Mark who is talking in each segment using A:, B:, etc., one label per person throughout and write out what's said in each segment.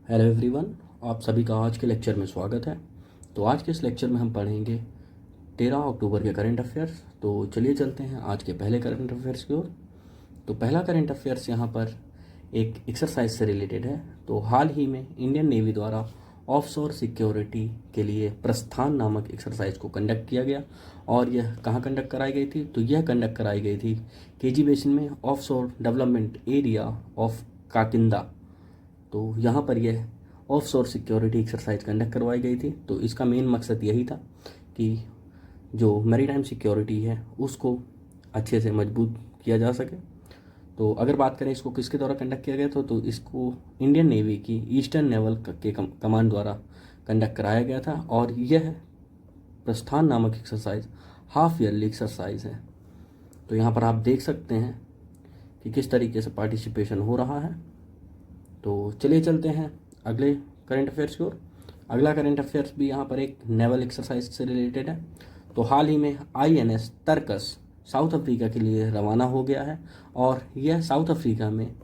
A: Hello everyone, आप सभी का आज के लेक्चर में स्वागत है। तो आज के इस लेक्चर में हम पढ़ेंगे 13 अक्टूबर के करंट अफेयर्स। तो चलिए चलते हैं आज के पहले करंट अफेयर्स की ओर। तो पहला करंट अफेयर्स यहाँ पर एक एक्सरसाइज से रिलेटेड है। तो हाल ही में इंडियन नेवी द्वारा ऑफशोर सिक्योरिटी के लिए प्रस्थान नामक एक्सरसाइज को कंडक्ट किया गया। और यह कहाँ कंडक्ट कराई गई थी? तो यह कंडक्ट कराई गई थी केजी बेसिन में ऑफशोर डेवलपमेंट एरिया ऑफ काकिंदा। तो यहाँ पर यह ऑफशोर सिक्योरिटी एक्सरसाइज कंडक्ट करवाई गई थी। तो इसका मेन मकसद यही था कि जो मैरीटाइम सिक्योरिटी है उसको अच्छे से मजबूत किया जा सके। तो अगर बात करें इसको किसके द्वारा कंडक्ट किया गया था, तो इसको इंडियन नेवी की ईस्टर्न नेवल के कमांड द्वारा कंडक्ट कराया गया था। और यह प्रस्थान नामक एक्सरसाइज हाफ ईयरली एक्सरसाइज है। तो यहाँ पर आप देख सकते हैं कि किस तरीके से पार्टिसिपेशन हो रहा है। तो चलिए चलते हैं अगले करंट अफेयर्स की ओर। अगला करंट अफेयर्स भी यहाँ पर एक नेवल एक्सरसाइज से रिलेटेड है। तो हाल ही में आईएनएस तरकस साउथ अफ्रीका के लिए रवाना हो गया है। और यह साउथ अफ्रीका में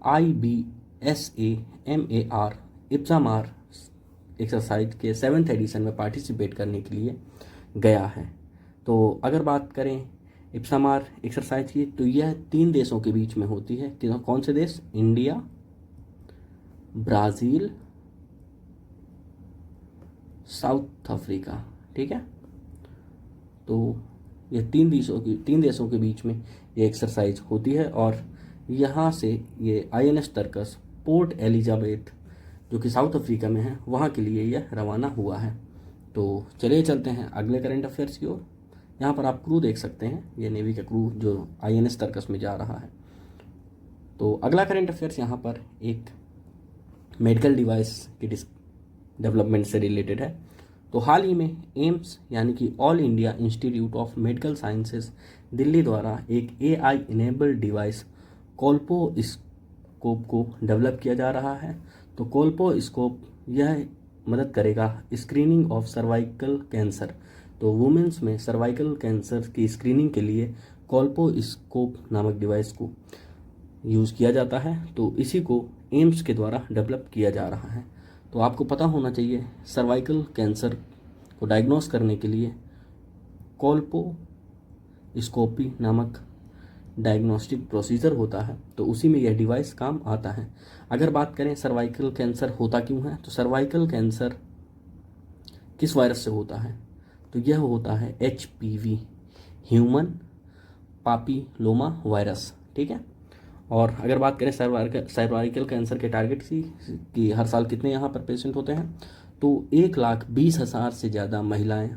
A: IBSAMAR इप्सामार एक्सरसाइज के 7th एडिशन में पार्टिसिपेट करने के लिए गया है। तो अगर बात करें इप्सामार एक्सरसाइज की, तो यह 3 देशों के बीच में होती है। कौन से देश? India, Brazil, south Africa. ठीक है। तो ये 3 देशों के बीच में ये एक्सरसाइज होती है। और यहाँ से ये INS तरकस पोर्ट एलिजाबेथ जो कि साउथ अफ्रीका में है वहाँ के लिए यह रवाना हुआ है। तो चलिए चलते हैं अगले करंट अफेयर्स की ओर। यहाँ पर आप क्रू देख सकते हैं, ये नेवी का क्रू जो INS तरकस में जा रहा है। तो अगला करंट अफेयर्स यहाँ पर एक मेडिकल डिवाइस की डेवलपमेंट से रिलेटेड है। तो हाल ही में एम्स यानी कि all India institute of medical sciences Delhi द्वारा एक AI इनेबल्ड डिवाइस कोल्पोस्कोप को डेवलप किया जा रहा है। तो कोल्पोस्कोप यह मदद करेगा स्क्रीनिंग ऑफ सर्वाइकल कैंसर। तो वुमेन्स में सर्वाइकल कैंसर की स्क्रीनिंग के लिए कोल्पोस्कोप नामक डिवाइस को यूज़ किया जाता है। तो इसी को एम्स के द्वारा डेवलप किया जा रहा है। तो आपको पता होना चाहिए सर्वाइकल कैंसर को डायग्नोस करने के लिए कोल्पोस्कोपी नामक डायग्नोस्टिक प्रोसीजर होता है। तो उसी में यह डिवाइस काम आता है। अगर बात करें सर्वाइकल कैंसर होता क्यों है, तो सर्वाइकल कैंसर किस वायरस से होता है? तो यह होता है HPV, ह्यूमन पापीलोमा वायरस। ठीक है। और अगर बात करें सर्वाइकल कैंसर के टारगेट की कि हर साल कितने यहाँ पर पेशेंट होते हैं, तो 1,20,000 से ज़्यादा महिलाएं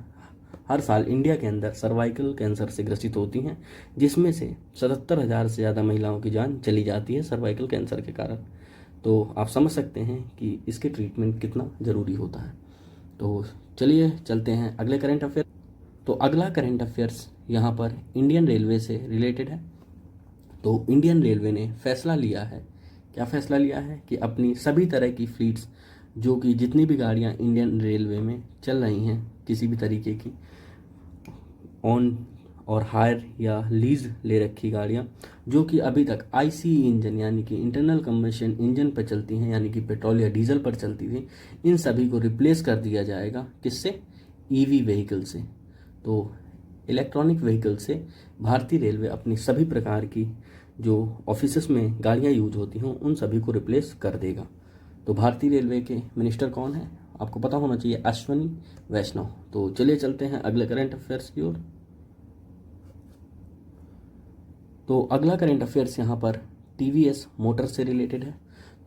A: हर साल इंडिया के अंदर सर्वाइकल कैंसर से ग्रसित होती हैं, जिसमें से 77,000 से ज़्यादा महिलाओं की जान चली जाती है सर्वाइकल कैंसर के कारण। तो आप समझ सकते हैं कि इसके ट्रीटमेंट कितना ज़रूरी होता है। तो चलिए चलते हैं अगले करंट अफेयर। तो अगला करंट अफेयर्स यहाँ पर इंडियन रेलवे से रिलेटेड है। तो इंडियन रेलवे ने फैसला लिया है, क्या फैसला लिया है कि अपनी सभी तरह की फ्लीट्स जो कि जितनी भी गाड़ियाँ इंडियन रेलवे में चल रही हैं किसी भी तरीके की ऑन और हायर या लीज ले रखी गाड़ियाँ जो कि अभी तक ICE इंजन यानी कि इंटरनल कम्बशन इंजन पर चलती हैं, यानी कि पेट्रोल या डीजल पर चलती थी, इन सभी को रिप्लेस कर दिया जाएगा। किससे? EV व्हीकल से। तो इलेक्ट्रॉनिक व्हीकल से भारतीय रेलवे अपनी सभी प्रकार की जो ऑफिसेस में गाड़ियाँ यूज होती हों उन सभी को रिप्लेस कर देगा। तो भारतीय रेलवे के मिनिस्टर कौन है? आपको पता होना चाहिए, अश्वनी वैष्णव। तो चलिए चलते हैं अगले करंट अफेयर्स की ओर। तो अगला करंट अफेयर्स यहाँ पर TVS मोटर्स से रिलेटेड है।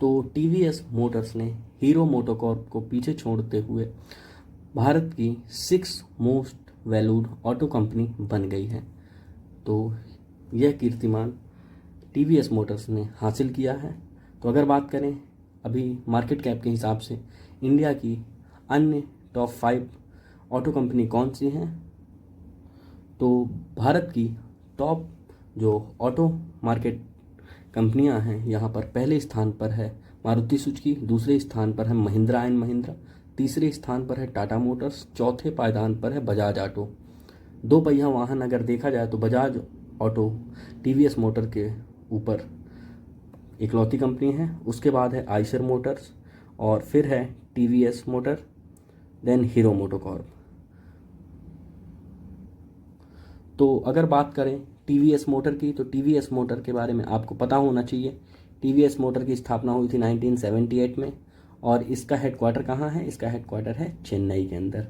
A: तो TVS मोटर्स ने हीरो मोटोकॉर्प को पीछे छोड़ते हुए भारत की 6 मोस्ट वैल्यूड ऑटो कंपनी बन गई है। तो यह कीर्तिमान TVS मोटर्स ने हासिल किया है। तो अगर बात करें अभी मार्केट कैप के हिसाब से इंडिया की अन्य टॉप 5 ऑटो कंपनी कौन सी हैं, तो भारत की टॉप जो ऑटो मार्केट कंपनियां हैं यहाँ पर पहले स्थान पर है मारुति सुजुकी, दूसरे स्थान पर है महिंद्रा एंड महिंद्रा, तीसरे स्थान पर है टाटा मोटर्स, चौथे पायदान पर है बजाज ऑटो। 2 पहिया वाहन अगर देखा जाए तो बजाज ऑटो TVS मोटर के ऊपर इकलौती कंपनी है। उसके बाद है आइशर मोटर्स और फिर है TVS motor, then Hero MotoCorp. तो अगर बात करें टीवीएस मोटर की, तो टीवीएस मोटर के बारे में आपको पता होना चाहिए। टीवीएस मोटर की स्थापना हुई थी 1978 में, और इसका हेडक्वार्टर कहाँ है? इसका हेडक्वार्टर है चेन्नई के अंदर।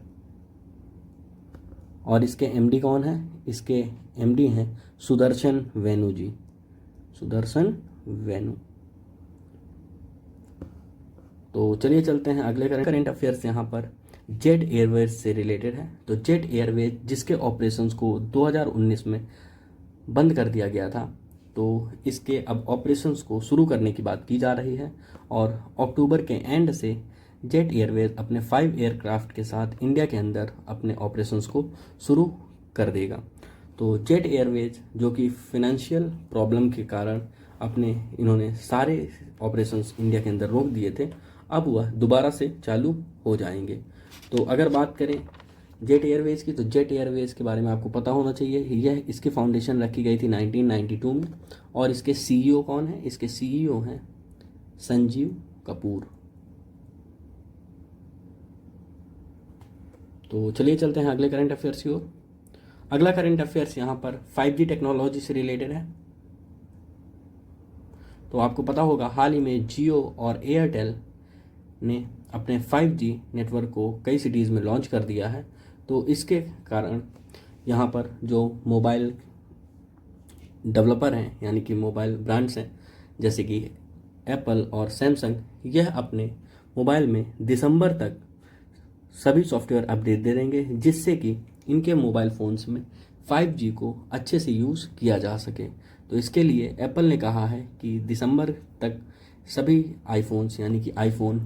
A: और इसके एमडी कौन है? इसके एमडी हैं सुदर्शन वेनु जी, सुदर्शन वेनु। तो चलिए चलते हैं अगले करंट अफेयर्स। यहाँ पर जेट एयरवेज से रिलेटेड है। तो जेट एयरवेज जिसके ऑपरेशंस को 2019 में बंद कर दिया गया था, तो इसके अब ऑपरेशंस को शुरू करने की बात की जा रही है, और अक्टूबर के एंड से जेट एयरवेज अपने 5 एयरक्राफ्ट के साथ इंडिया के अंदर अपने ऑपरेशंस को शुरू कर देगा। तो जेट एयरवेज जो कि फिनेंशियल प्रॉब्लम के कारण इन्होंने सारे ऑपरेशंस इंडिया के अंदर रोक दिए थे, अब वह दोबारा से चालू हो जाएंगे। तो अगर बात करें जेट एयरवेज की, तो जेट एयरवेज के बारे में आपको पता होना चाहिए। यह इसकी फाउंडेशन रखी गई थी 1992 में, और इसके सीईओ कौन है? इसके सीईओ हैं संजीव कपूर। तो चलिए चलते हैं अगले करंट अफेयर्स की ओर। अगला करंट अफेयर्स यहाँ पर 5G टेक्नोलॉजी से रिलेटेड है। तो आपको पता होगा हाल ही में जियो और एयरटेल ने अपने 5G नेटवर्क को कई सिटीज़ में लॉन्च कर दिया है। तो इसके कारण यहाँ पर जो मोबाइल डेवलपर हैं, यानी कि मोबाइल ब्रांड्स हैं, जैसे कि एप्पल और सैमसंग, यह अपने मोबाइल में दिसंबर तक सभी सॉफ्टवेयर अपडेट दे देंगे, जिससे कि इनके मोबाइल फ़ोन्स में 5G को अच्छे से यूज़ किया जा सके। तो इसके लिए एप्पल ने कहा है कि दिसंबर तक सभी आईफोन्स, यानी कि आईफोन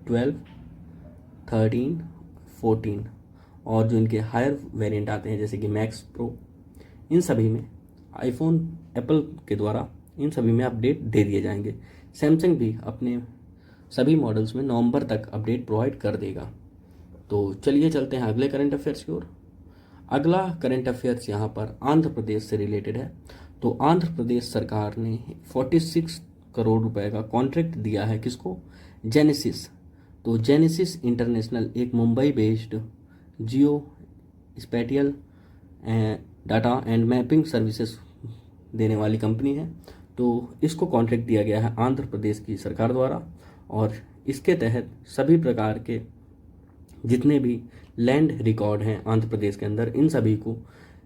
A: 12, 13, 14 और जो इनके हायर वेरिएंट आते हैं जैसे कि मैक्स प्रो, इन सभी में आईफोन एप्पल के द्वारा इन सभी में अपडेट दे दिए जाएंगे। सैमसंग भी अपने सभी मॉडल्स में नवंबर तक अपडेट प्रोवाइड कर देगा। तो चलिए चलते हैं अगले करंट अफेयर्स की ओर। अगला करंट अफेयर्स यहाँ पर आंध्र प्रदेश से रिलेटेड है। तो आंध्र प्रदेश सरकार ने 46 करोड़ रुपए का कॉन्ट्रैक्ट दिया है किसको? जेनेसिस। तो जेनेसिस इंटरनेशनल एक Mumbai based Jio spatial data and mapping services देने वाली कंपनी है। तो इसको कॉन्ट्रैक्ट दिया गया है आंध्र प्रदेश की सरकार द्वारा, और इसके तहत सभी प्रकार के जितने भी लैंड रिकॉर्ड हैं आंध्र प्रदेश के अंदर, इन सभी को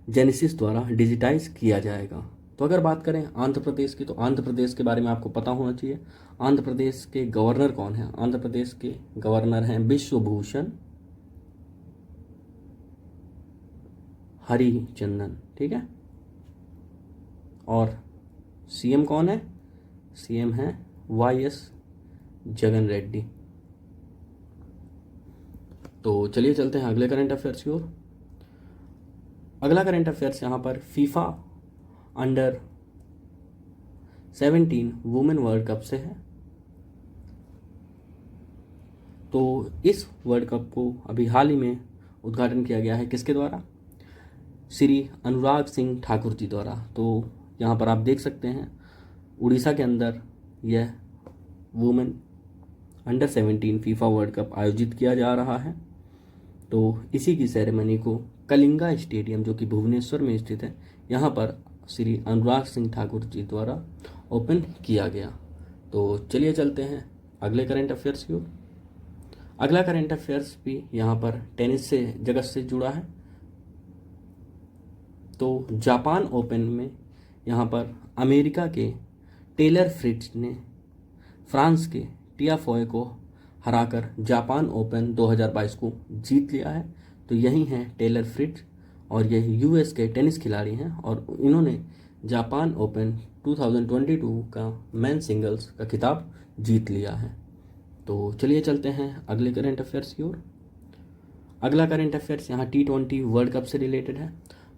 A: जेनेसिस द्वारा डिजिटाइज किया जाएगा। तो अगर बात करें आंध्र प्रदेश की, तो आंध्र प्रदेश के बारे में आपको पता होना चाहिए। आंध्र प्रदेश के गवर्नर कौन है? आंध्र प्रदेश के गवर्नर हैं विश्वभूषण हरिचंदन, ठीक है। और सीएम कौन है? सीएम है YS जगन रेड्डी। तो चलिए चलते हैं अगले करंट अफेयर्स की ओर। अगला करंट अफेयर्स यहाँ पर FIFA under 17 women world cup से है। तो इस वर्ल्ड कप को अभी हाल ही में उद्घाटन किया गया है किसके द्वारा? श्री अनुराग सिंह ठाकुर जी द्वारा। तो यहाँ पर आप देख सकते हैं उड़ीसा के अंदर यह women under 17 FIFA world cup आयोजित किया जा रहा है। तो इसी की सेरेमनी को कलिंगा स्टेडियम जो कि भुवनेश्वर में स्थित है, यहाँ पर श्री अनुराग सिंह ठाकुर जी द्वारा ओपन किया गया। तो चलिए चलते हैं अगले करंट अफेयर्स की ओर। अगला करंट अफेयर्स भी यहाँ पर टेनिस से जगत से जुड़ा है। तो जापान ओपन में यहाँ पर अमेरिका के टेलर फ्रिट्ज ने फ्रांस के टियाफोए को हराकर जापान ओपन 2022 को जीत लिया है। तो यही हैं टेलर फ्रिट्ज, और यह यूएस के टेनिस खिलाड़ी हैं, और इन्होंने जापान ओपन 2022 का मेन सिंगल्स का खिताब जीत लिया है। तो चलिए चलते हैं अगले करंट अफेयर्स की ओर। अगला करंट अफेयर्स यहाँ T20 वर्ल्ड कप से रिलेटेड है।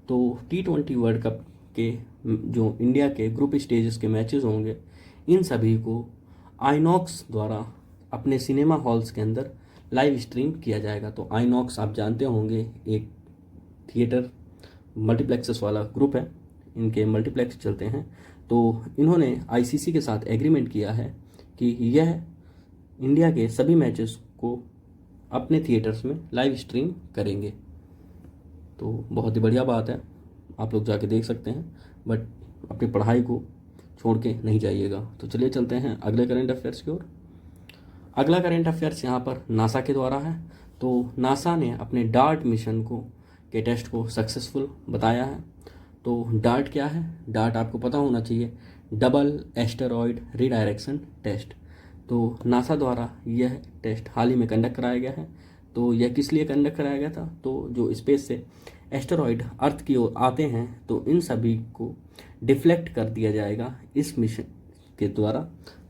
A: तो T20 वर्ल्ड कप के जो इंडिया के ग्रुप स्टेजेस के मैचेस होंगे, इन सभी को आइनॉक्स द्वारा अपने सिनेमा हॉल्स के अंदर लाइव स्ट्रीम किया जाएगा। तो आइनॉक्स आप जानते होंगे एक थिएटर मल्टीप्लेक्सेस वाला ग्रुप है, इनके मल्टीप्लेक्स चलते हैं। तो इन्होंने आईसीसी के साथ एग्रीमेंट किया है कि यह इंडिया के सभी मैचेस को अपने थिएटर्स में लाइव स्ट्रीम करेंगे। तो बहुत ही बढ़िया बात है, आप लोग जाके देख सकते हैं, बट अपनी पढ़ाई को छोड़ के नहीं जाइएगा। तो चलिए चलते हैं अगले करेंट अफेयर्स की ओर। अगला करेंट अफेयर्स यहाँ पर नासा के द्वारा है। तो नासा ने अपने डार्ट मिशन के टेस्ट को सक्सेसफुल बताया है। तो डार्ट क्या है? डार्ट आपको पता होना चाहिए, डबल एस्टेरॉयड रिडायरेक्शन टेस्ट। तो नासा द्वारा यह टेस्ट हाल ही में कंडक्ट कराया गया है। तो यह किस लिए कंडक्ट कराया गया था? तो जो स्पेस से एस्टेरॉयड अर्थ की ओर आते हैं तो इन सभी को डिफ्लेक्ट कर दिया जाएगा इस मिशन के द्वारा।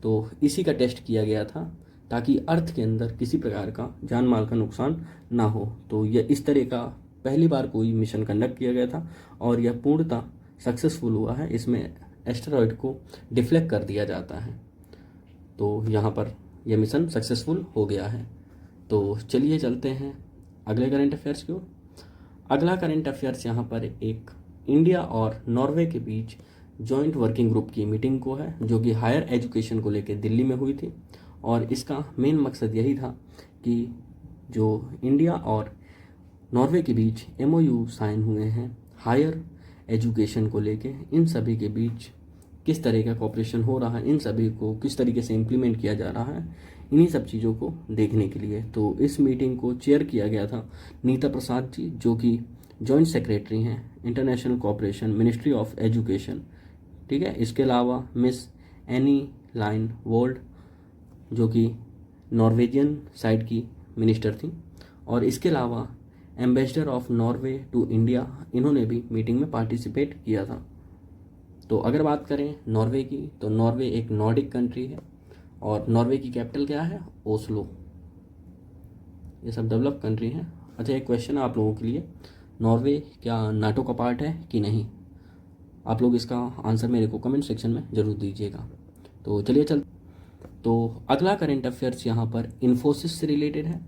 A: तो इसी का टेस्ट किया गया था ताकि अर्थ के अंदर किसी प्रकार का जान माल का नुकसान ना हो। तो यह इस तरह का पहली बार कोई मिशन कंडक्ट किया गया था और यह पूर्णतः सक्सेसफुल हुआ है। इसमें एस्टेरॉयड को डिफ्लेक्ट कर दिया जाता है। तो यहाँ पर यह मिशन सक्सेसफुल हो गया है। तो चलिए चलते हैं अगले करेंट अफेयर्स की ओर। अगला करेंट अफेयर्स यहाँ पर एक इंडिया और नॉर्वे के बीच जॉइंट वर्किंग ग्रुप की मीटिंग को है, जो कि हायर एजुकेशन को लेकर दिल्ली में हुई थी। और इसका मेन मकसद यही था कि जो इंडिया और नॉर्वे के बीच MOU साइन हुए हैं हायर एजुकेशन को लेके, इन सभी के बीच किस तरह का कॉपरेशन हो रहा है, इन सभी को किस तरीके से इम्प्लीमेंट किया जा रहा है, इन्हीं सब चीज़ों को देखने के लिए। तो इस मीटिंग को चेयर किया गया था नीता प्रसाद जी, जो कि जॉइंट सेक्रेटरी हैं international cooperation ministry of education. ठीक है, इसके अलावा मिस एनी लाइन वोल्ड, जो कि नॉर्वेजियन साइड की मिनिस्टर थी, और इसके अलावा ambassador of Norway to India, इन्होंने भी मीटिंग में पार्टिसिपेट किया था। तो अगर बात करें नॉर्वे की, तो नॉर्वे एक नॉर्डिक कंट्री है और नॉर्वे की कैपिटल क्या है? ओस्लो। ये सब डेवलप कंट्री हैं। अच्छा, एक क्वेश्चन है आप लोगों के लिए, नॉर्वे क्या नाटो का पार्ट है कि नहीं? आप लोग इसका आंसर मेरे को कमेंट सेक्शन में ज़रूर दीजिएगा। तो चलिए तो अगला करेंट अफेयर्स यहाँ पर इन्फोसिस से रिलेटेड है।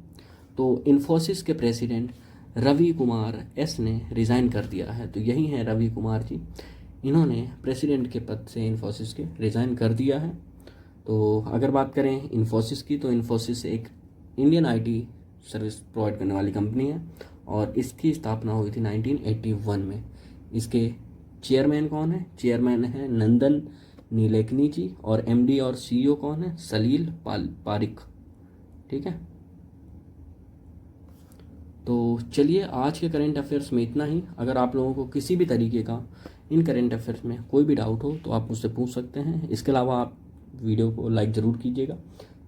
A: तो इन्फोसिस के प्रेसिडेंट रवि कुमार एस ने रिज़ाइन कर दिया है। तो यही है रवि कुमार जी, इन्होंने प्रेसिडेंट के पद से इन्फोसिस के रिज़ाइन कर दिया है। तो अगर बात करें इन्फोसिस की, तो इन्फोसिस एक इंडियन IT सर्विस प्रोवाइड करने वाली कंपनी है और इसकी स्थापना हुई थी 1981 में। इसके चेयरमैन कौन है? चेयरमैन है नंदन नीलेकनी जी, और MD और CEO कौन है? सलील पारिक। ठीक है, तो चलिए आज के करेंट अफेयर्स में इतना ही। अगर आप लोगों को किसी भी तरीके का इन करेंट अफेयर्स में कोई भी डाउट हो तो आप मुझसे पूछ सकते हैं। इसके अलावा आप वीडियो को लाइक ज़रूर कीजिएगा,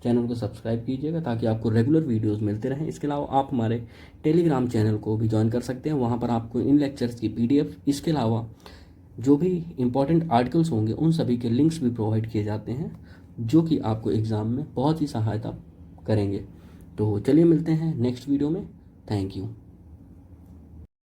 A: चैनल को सब्सक्राइब कीजिएगा ताकि आपको रेगुलर वीडियोस मिलते रहें। इसके अलावा आप हमारे टेलीग्राम चैनल को भी ज्वाइन कर सकते हैं, वहाँ पर आपको इन लेक्चर्स की PDF, इसके अलावा जो भी इम्पॉर्टेंट आर्टिकल्स होंगे उन सभी के लिंक्स भी प्रोवाइड किए जाते हैं, जो कि आपको एग्ज़ाम में बहुत ही सहायता करेंगे। तो चलिए मिलते हैं नेक्स्ट वीडियो में। Thank you.